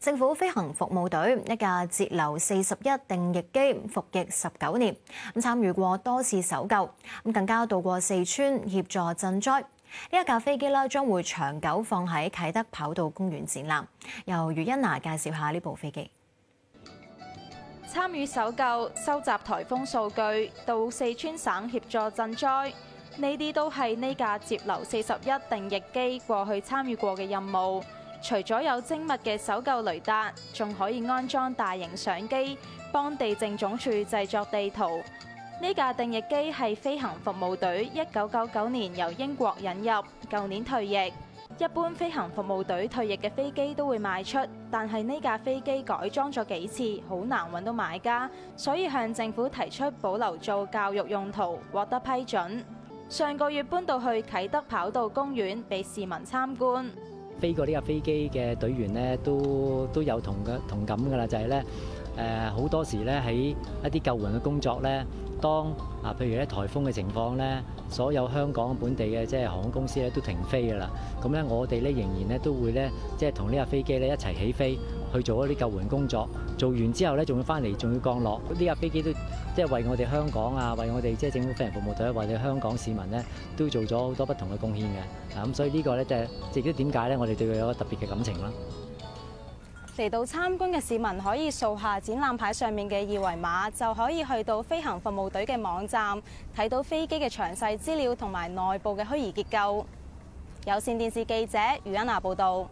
政府飛行服務隊一架截流41定翼機服役19年，參與過多次搜救，更加到過四川協助賑災。呢一架飛機將會長久放喺啟德跑道公園展覽。由余欣娜介紹下呢部飛機。參與搜救、收集颱風數據，到四川省協助賑災，呢啲都係呢架截流41定翼機過去參與過嘅任務。除咗有精密嘅搜救雷達，仲可以安裝大型相機，幫地政總署製作地圖。呢架定翼機係飛行服務隊1999年由英國引入，舊年退役。一般飛行服務隊退役嘅飛機都會賣出，但係呢架飛機改裝咗幾次，好難揾到買家，所以向政府提出保留做教育用途，獲得批准。上個月搬到去啟德跑道公園俾市民參觀。飛過呢架飛機嘅隊員咧，都有同感㗎啦，就係咧好多時咧喺一啲救援嘅工作咧，當譬如咧颱風嘅情況咧，所有香港本地嘅即係航空公司咧都停飛㗎啦。咁咧我哋咧仍然咧都會咧即係同呢架飛機咧一齊起飛去做一啲救援工作。做完之後咧，仲要翻嚟，仲要降落。呢架飛機都即係為我哋香港為我哋即係政府飛行服務隊，為我哋香港市民咧，都做咗好多不同嘅貢獻嘅。咁所以呢個咧就係亦都點解咧，我哋對佢有個特別嘅感情啦。嚟到參觀嘅市民可以掃下展覽牌上面嘅二維碼，就可以去到飛行服務隊嘅網站，睇到飛機嘅詳細資料同埋內部嘅虛擬結構。有線電視記者余欣娜報道。